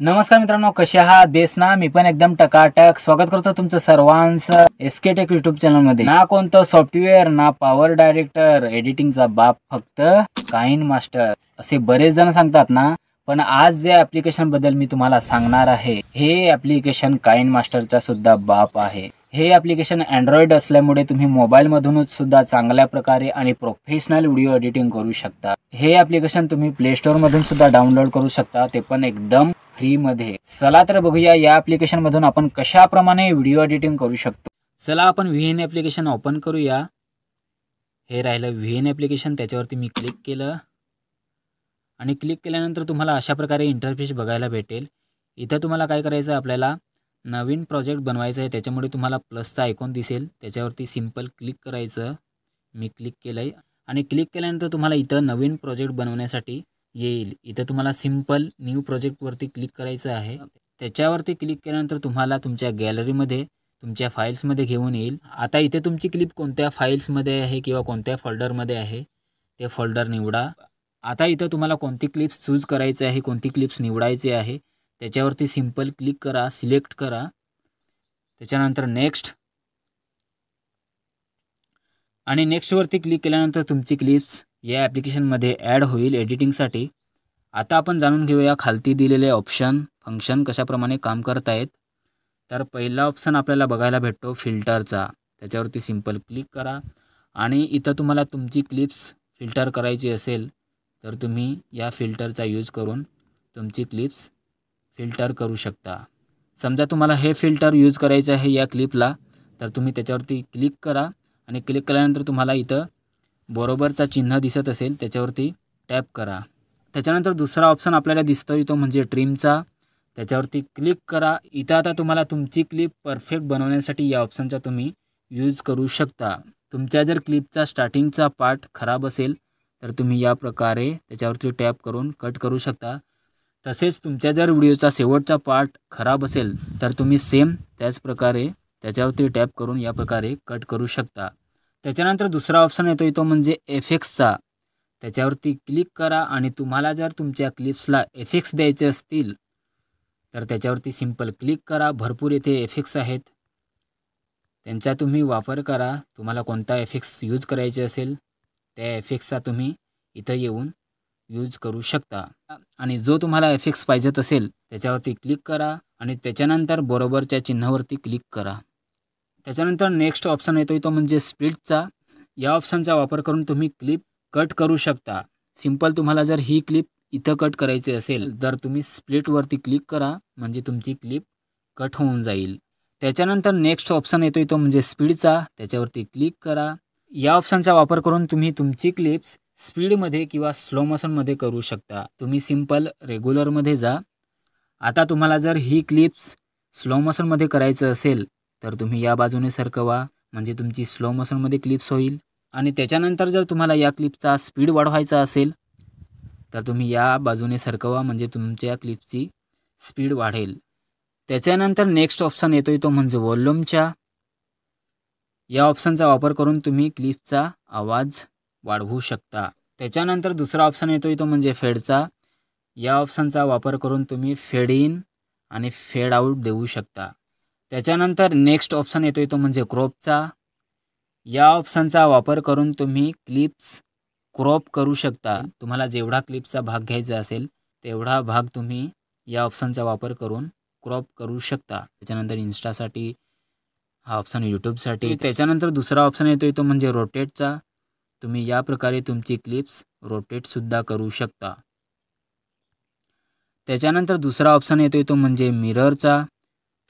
नमस्कार मित्रांनो, कसे आहात? बेस ना? मी पण एकदम टकाटक स्वागत करतो तुमचं सर्वांचं एसके टेक युट्यूब चॅनल मध्ये। ना कोणतं सॉफ्टवेअर, ना पॉवर डायरेक्टर, एडिटिंगचा बाप, फक्त काइन मास्टर असे बरेच जण सांगतात ना। पण आज जे ऍप्लिकेशन बद्दल मी तुम्हाला सांगणार आहे, हे ऍप्लिकेशन काइन मास्टरचा सुद्धा बाप आहे। हे ऍप्लिकेशन अँड्रॉइड असल्यामुळे तुम्ही मोबाईल मधूनच सुद्धा चांगल्या प्रकारे आणि प्रोफेशनल व्हिडिओ एडिटिंग करू शकता। हे ऍप्लिकेशन तुम्ही प्ले स्टोर मधून सुद्धा डाउनलोड करू शकता, ते पण एकदम फ्री मध्ये। चला तर बघूया या ऍप्लिकेशन मधून आपण कशाप्रमाणे व्हिडिओ एडिटिंग करू शकतो। चला आपण व्हीएन ऍप्लिकेशन ओपन करूया। हे राहिलं व्हीएन ऍप्लिकेशन, त्याच्यावरती मी क्लिक केलं आणि क्लिक केल्यानंतर तुम्हाला अशा प्रकारे इंटरफेस बघायला भेटेल। इथं तुम्हाला काय करायचं, आपल्याला नवीन प्रोजेक्ट बनवायचा आहे, त्याच्यामुळे तुम्हाला प्लसचा आयकॉन दिसेल, त्याच्यावरती सिंपल क्लिक करायचं। मी क्लिक केलंय आणि क्लिक केल्यानंतर तुम्हाला इथं नवीन प्रोजेक्ट बनवण्यासाठी येईल। इथं तुम्हाला सिंपल न्यू प्रोजेक्टवरती क्लिक करायचं आहे। त्याच्यावरती क्लिक केल्यानंतर तुम्हाला तुमच्या गॅलरीमध्ये, तुमच्या फाईल्समध्ये घेऊन येईल। आता इथे तुमची क्लिप कोणत्या फाईल्समध्ये आहे किंवा कोणत्या फोल्डरमध्ये आहे ते फोल्डर निवडा। आता इथं तुम्हाला कोणती क्लिप्स चूज करायची आहे, कोणती क्लिप्स निवडायची आहे, त्याच्यावरती सिंपल क्लिक करा, सिलेक्ट करा, त्याच्यानंतर नेक्स्ट आणि नेक्स्टवरती क्लिक केल्यानंतर तुमची क्लिप्स या ॲप्लिकेशनमध्ये ॲड होईल एडिटिंगसाठी। आता आपण जाणून घेऊया खालती दिलेले ऑप्शन, फंक्शन कशाप्रमाणे काम करत आहेत। तर पहिला ऑप्शन आपल्याला बघायला भेटतो फिल्टरचा, त्याच्यावरती सिंपल क्लिक करा आणि इथं तुम्हाला तुमची क्लिप्स फिल्टर करायची असेल तर तुम्ही या फिल्टरचा यूज करून तुमची क्लिप्स फिल्टर करू शकता। समजा तुम्हाला हे फिल्टर यूज करायचं आहे या क्लिपला, तर तुम्ही त्याच्यावरती क्लिक करा आणि क्लिक केल्यानंतर तुम्हाला इथं बरोबरचा चिन्ह दिसत असेल, त्याच्यावरती टॅप करा। त्याच्यानंतर दुसरा ऑप्शन आपल्याला दिसतोय तो म्हणजे ट्रिमचा, त्याच्यावरती क्लिक करा। इथं आता तुम्हाला तुमची क्लिप परफेक्ट बनवण्यासाठी या ऑप्शनचा तुम्ही यूज करू शकता। तुमच्या जर क्लिपचा स्टार्टिंगचा पार्ट खराब असेल तर तुम्ही या प्रकारे त्याच्यावरती टॅप करून कट करू शकता। तसेच तुमच्या जर व्हिडिओचा शेवटचा पार्ट खराब असेल तर तुम्ही सेम त्याच प्रकारे त्याच्यावरती टॅप करून या प्रकारे कट करू शकता। त्याच्यानंतर दुसरा ऑप्शन येतो तो म्हणजे इफेक्ट्सचा, त्याच्यावरती क्लिक करा आणि तुम्हाला जर तुमच्या क्लिप्सला इफेक्ट्स द्यायचे असतील तर त्याच्यावरती सिंपल क्लिक करा। भरपूर येथे इफेक्ट्स आहेत, त्यांचा तुम्ही वापर करा। तुम्हाला कोणता इफेक्ट्स यूज करायचे असेल त्या इफेक्ट्सचा तुम्ही इथं येऊन यूज करू शकता आणि जो तुम्हाला इफेक्ट्स पाहिजेत असेल त्याच्यावरती क्लिक करा आणि त्याच्यानंतर बरोबरच्या चिन्हावरती क्लिक करा। त्याच्यानंतर नेक्स्ट ऑप्शन येतो तो म्हणजे स्प्लिटचा। या ऑप्शनचा वापर करून तुम्ही क्लिप कट करू शकता। सिंपल तुम्हाला जर ही क्लिप इथं कट करायची असेल तर तुम्ही स्प्लिटवरती क्लिक करा, म्हणजे तुमची क्लिप कट होऊन जाईल। त्याच्यानंतर नेक्स्ट ऑप्शन येतो तो म्हणजे स्पीडचा, त्याच्यावरती क्लिक करा। या ऑप्शनचा वापर करून तुम्ही तुमची क्लिप्स स्पीडमध्ये किंवा स्लो मोशनमध्ये करू शकता। तुम्ही सिंपल रेग्युलरमध्ये जा। आता तुम्हाला जर ही क्लिप्स स्लो मोशनमध्ये करायचं असेल तर तुम्ही या बाजूने सरकवा, म्हणजे तुमची स्लो मोशनमध्ये क्लिप्स होईल। आणि त्याच्यानंतर जर तुम्हाला या क्लिपचा स्पीड वाढवायचा असेल तर तुम्ही या बाजूने सरकवा, म्हणजे तुमच्या क्लिपची स्पीड वाढेल। त्याच्यानंतर नेक्स्ट ऑप्शन येतोय तो म्हणजे व्हॉल्यूमचा। या ऑप्शनचा वापर करून तुम्ही क्लिपचा आवाज वाढवू शकता। त्याच्यानंतर दुसरा ऑप्शन येतोय तो म्हणजे फेडचा। या ऑप्शनचा वापर करून तुम्ही फेड इन आणि फेड आउट देऊ शकता। त्याच्यानंतर नेक्स्ट ऑप्शन येतोय तो म्हणजे क्रॉपचा। या ऑप्शनचा वापर करून तुम्ही क्लिप्स क्रॉप करू शकता। तुम्हाला जेवढा क्लिपचा भाग घ्यायचा असेल तेवढा भाग तुम्ही या ऑप्शनचा वापर करून क्रॉप करू शकता। त्याच्यानंतर इन्स्टासाठी हा ऑप्शन, यूट्यूबसाठी। त्याच्यानंतर दुसरा ऑप्शन येतोय तो म्हणजे रोटेटचा। तुम्ही या प्रकारे तुमची क्लिप्स रोटेटसुद्धा करू शकता। त्याच्यानंतर दुसरा ऑप्शन येतोय तो म्हणजे मिररचा।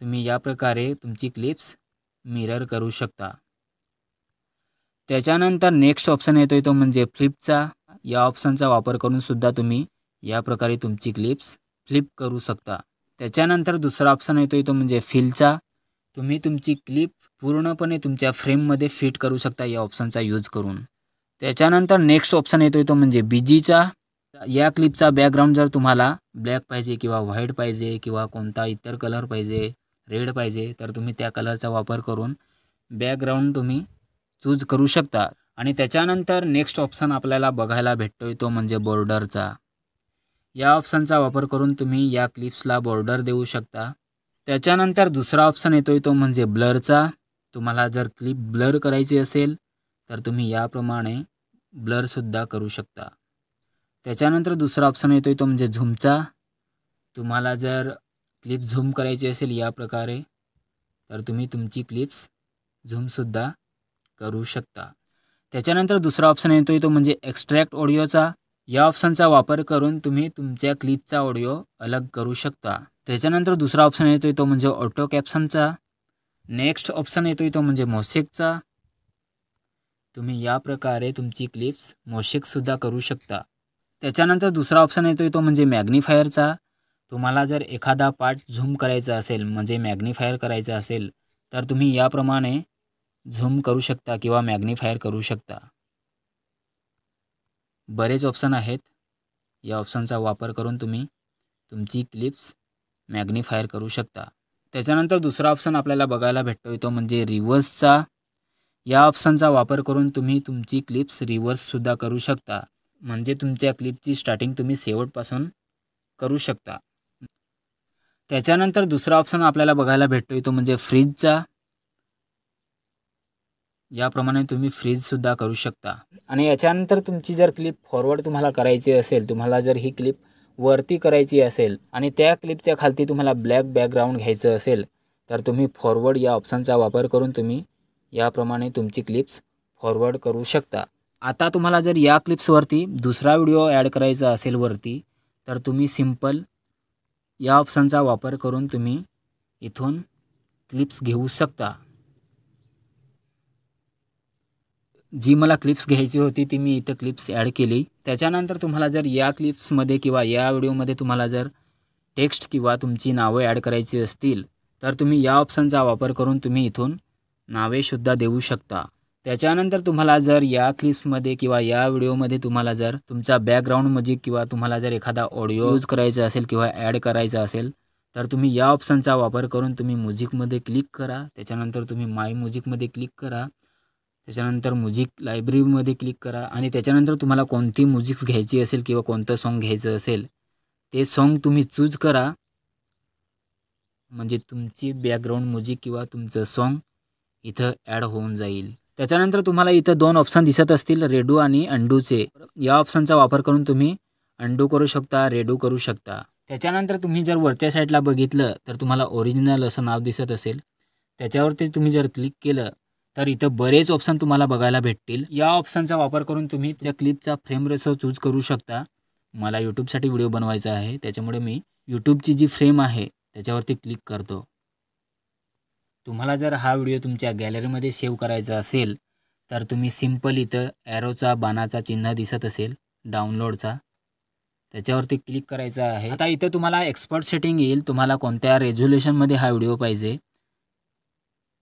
तुम्ही या प्रकारे तुमची क्लिप्स मिरर करू शकता। त्याच्यानंतर नेक्स्ट ऑप्शन येतोय तो म्हणजे फ्लिपचा। या ऑप्शनचा वापर करून सुद्धा तुम्ही या प्रकारे तुमची क्लिप्स फ्लिप करू शकता। त्याच्यानंतर दुसरा ऑप्शन येतोय तो म्हणजे फिलचा। तुम्ही तुमची क्लिप पूर्णपणे तुमच्या फ्रेममध्ये फिट करू शकता या ऑप्शनचा यूज करून। त्याच्यानंतर नेक्स्ट ऑप्शन येतोय तो म्हणजे बीजीचा। या क्लिपचा बॅकग्राऊंड जर तुम्हाला ब्लॅक पाहिजे किंवा व्हाईट पाहिजे किंवा कोणता इतर कलर पाहिजे, रेड पाहिजे, तर तुम्ही त्या कलरचा वापर करून बॅकग्राऊंड तुम्ही चूज करू शकता। आणि त्याच्यानंतर नेक्स्ट ऑप्शन आपल्याला बघायला भेटतोय तो म्हणजे बॉर्डरचा। या ऑप्शनचा वापर करून तुम्ही या क्लिप्सला बॉर्डर देऊ शकता। त्याच्यानंतर दुसरा ऑप्शन येतोय तो म्हणजे ब्लरचा। तुम्हाला जर क्लिप ब्लर करायची असेल तर तुम्ही याप्रमाणे ब्लरसुद्धा करू शकता। त्याच्यानंतर दुसरा ऑप्शन येतोय तो म्हणजे झूमचा। तुम्हाला जर क्लिप झूम करायची असेल या प्रकारे तर तुम्ही तुमची क्लिप्स झूमसुद्धा करू शकता। त्याच्यानंतर दुसरा ऑप्शन येतोय तो म्हणजे एक्स्ट्रॅक्ट ऑडिओचा। या ऑप्शनचा वापर करून तुम्ही तुमच्या क्लिपचा ऑडिओ अलग करू शकता। त्याच्यानंतर दुसरा ऑप्शन येतोय तो म्हणजे ऑटो कॅप्शनचा। नेक्स्ट ऑप्शन येतोय तो म्हणजे मोसेकचा। तुम्ही या प्रकारे तुमची क्लिप्स मोसेकसुद्धा करू शकता। त्याच्यानंतर दुसरा ऑप्शन येतोय तो म्हणजे मॅग्निफायरचा। तुम्हाला जर एखादा पार्ट झूम करायचा असेल म्हणजे मॅग्निफायर करायचा असेल तर तुम्ही याप्रमाणे झूम करू शकता किंवा मॅग्निफायर करू शकता। बरेच ऑप्शन आहेत। या ऑप्शनचा वापर करून तुम्ही तुमची क्लिप्स मॅग्निफायर करू शकता। त्याच्यानंतर दुसरा ऑप्शन आपल्याला बघायला भेटतोय तो म्हणजे रिव्हर्सचा। या ऑप्शनचा वापर करून तुम्ही तुमची क्लिप्स रिव्हर्ससुद्धा करू शकता। म्हणजे तुमच्या क्लिपची स्टार्टिंग तुम्ही शेवटपासून करू शकता। त्याच्यानंतर दुसरा ऑप्शन आपल्याला बघायला भेटतोय तो म्हणजे फ्रीजचा। याप्रमाणे तुम्ही फ्रीजसुद्धा करू शकता। आणि याच्यानंतर तुमची जर क्लिप फॉरवर्ड तुम्हाला करायची असेल, तुम्हाला जर ही क्लिप वरती करायची असेल आणि त्या क्लिपच्या खालती तुम्हाला ब्लॅक बॅकग्राऊंड घ्यायचं असेल तर तुम्ही फॉरवर्ड या ऑप्शनचा वापर करून तुम्ही याप्रमाणे तुमची क्लिप्स फॉरवर्ड करू शकता। आता तुम्हाला जर या क्लिप्सवरती दुसरा व्हिडिओ ॲड करायचा असेल वरती तर तुम्ही सिंपल या ऑप्शनचा वापर करून तुम्ही इथून क्लिप्स घेऊ शकता। जी मला क्लिप्स घ्यायची होती ती मी इथं क्लिप्स ॲड केली। त्याच्यानंतर तुम्हाला जर या क्लिप्समध्ये किंवा या व्हिडिओमध्ये तुम्हाला जर टेक्स्ट किंवा तुमची नावे ॲड करायची असतील तर तुम्ही या ऑप्शनचा वापर करून तुम्ही इथून नावेसुद्धा देऊ शकता। त्याच्यानंतर तुम्हाला जर या क्लिप्समध्ये किंवा या व्हिडिओमध्ये तुम्हाला जर तुमचा बॅकग्राऊंड म्युझिक किंवा तुम्हाला जर एखादा ऑडिओ यूज करायचा असेल किंवा ॲड करायचा असेल तर तुम्ही या ऑप्शनचा वापर करून तुम्ही म्युझिकमध्ये क्लिक करा। त्याच्यानंतर तुम्ही माय म्युझिकमध्ये क्लिक करा। त्याच्यानंतर म्युझिक लायब्ररीमध्ये क्लिक करा आणि त्याच्यानंतर तुम्हाला कोणती म्युझिक्स घ्यायची असेल किंवा कोणतं सॉन्ग घ्यायचं असेल ते सॉन्ग तुम्ही चूज करा। म्हणजे तुमची बॅकग्राऊंड म्युझिक किंवा तुमचं सॉन्ग इथं ॲड होऊन जाईल। त्याच्यानंतर तुम्हाला इथं दोन ऑप्शन दिसत असतील, रेडू आणि अंडूचे। या ऑप्शनचा वापर करून तुम्ही अंडू करू शकता, रेडू करू शकता। त्याच्यानंतर तुम्ही जर वरच्या साईडला बघितलं तर तुम्हाला ओरिजिनल असं नाव दिसत असेल, त्याच्यावरती तुम्ही जर क्लिक केलं तर इथं बरेच ऑप्शन तुम्हाला बघायला भेटतील। या ऑप्शनचा वापर करून तुम्ही त्या क्लिपचा फ्रेम रेशो चूज करू शकता। मला यूट्यूबसाठी व्हिडिओ बनवायचा आहे त्याच्यामुळे मी यूट्यूबची जी फ्रेम आहे त्याच्यावरती क्लिक करतो। तुम्हाला जर हा व्हिडिओ तुमच्या गॅलरीमध्ये सेव्ह करायचा असेल तर तुम्ही सिंपल इथं ॲरोचा बाणाचा चिन्ह दिसत असेल डाउनलोडचा, त्याच्यावरती क्लिक करायचं आहे। आता इथं तुम्हाला एक्सपर्ट सेटिंग येईल, तुम्हाला कोणत्या रेझोल्युशनमध्ये हा व्हिडिओ पाहिजे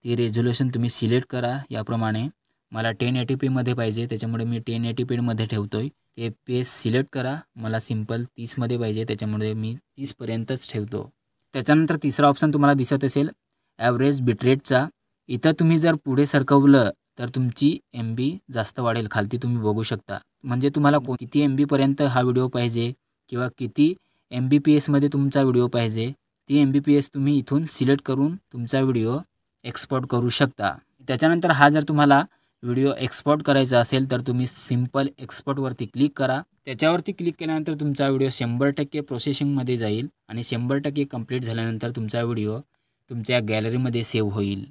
ती रेझोल्युशन तुम्ही सिलेक्ट करा। याप्रमाणे मला 1080p मध्ये पाहिजे त्याच्यामुळे मी 1080p मध्ये ठेवतोय। ते पेज सिलेक्ट करा, मला सिंपल 30 मध्ये पाहिजे त्याच्यामुळे मी 30 पर्यंतच ठेवतो। त्याच्यानंतर तिसरा ऑप्शन तुम्हाला दिसत असेल ॲव्हरेज बिटरेटचा। इथं तुम्ही जर पुढे सरकवलं तर तुमची MB जास्त वाढेल, खालती तुम्ही बघू शकता। म्हणजे तुम्हाला किती MB पर्यंत हा व्हिडिओ पाहिजे किंवा किती MBPS मध्ये तुमचा व्हिडिओ पाहिजे ती MBPS तुम्ही इथून सिलेक्ट करून तुमचा व्हिडिओ एक्सपोर्ट करू शकता। त्याच्यानंतर हा जर तुम्हाला व्हिडिओ एक्सपोर्ट करायचा असेल तर तुम्ही सिंपल एक्सपोर्टवरती क्लिक करा। त्याच्यावरती क्लिक केल्यानंतर तुमचा व्हिडिओ 100% प्रोसेसिंगमध्ये जाईल आणि 100% कंप्लीट झाल्यानंतर तुमचा व्हिडिओ तुमच्या गॅलरीमध्ये सेव्ह होईल।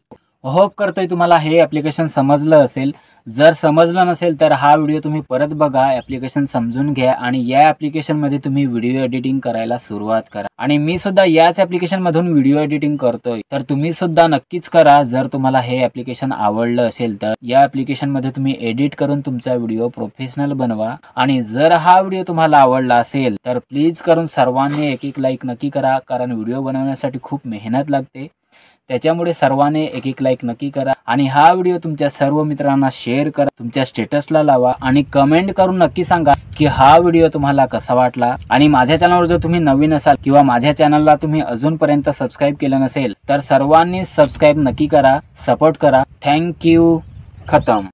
होप करतोय तुम्हाला हे ॲप्लिकेशन समजलं असेल। जर समजलं नसेल तर हा व्हिडिओ तुम्ही परत बघा, ॲप्लिकेशन समजून घ्या आणि या ॲप्लिकेशनमध्ये तुम्ही व्हिडिओ एडिटिंग करायला सुरुवात करा। आणि मी सुद्धा याच ॲप्लिकेशनमधून व्हिडिओ एडिटिंग करतोय, तर तुम्ही सुद्धा नक्कीच करा। जर तुम्हाला हे ॲप्लिकेशन आवडलं असेल तर या ॲप्लिकेशनमध्ये तुम्ही एडिट करून तुमचा व्हिडिओ प्रोफेशनल बनवा। आणि जर हा व्हिडिओ तुम्हाला आवडला असेल तर प्लीज करून सर्वांनी एक लाईक नक्की करा, कारण व्हिडिओ बनवण्यासाठी खूप मेहनत लागते। त्याच्यामुळे सर्वांनी एक लाईक नक्की करा आणि हा व्हिडिओ तुमच्या सर्व मित्रांना शेअर करा, तुमच्या स्टेटसला लावा आणि कमेंट करून नक्की सांगा की हा व्हिडिओ तुम्हाला कसा वाटला। आणि माझ्या चॅनलवर जर तुम्ही नवीन असाल किंवा माझ्या चॅनलला तुम्ही अजूनपर्यंत सबस्क्राईब केलं नसेल तर सर्वांनी सबस्क्राईब नक्की करा, सपोर्ट करा। थँक्यू, खतम।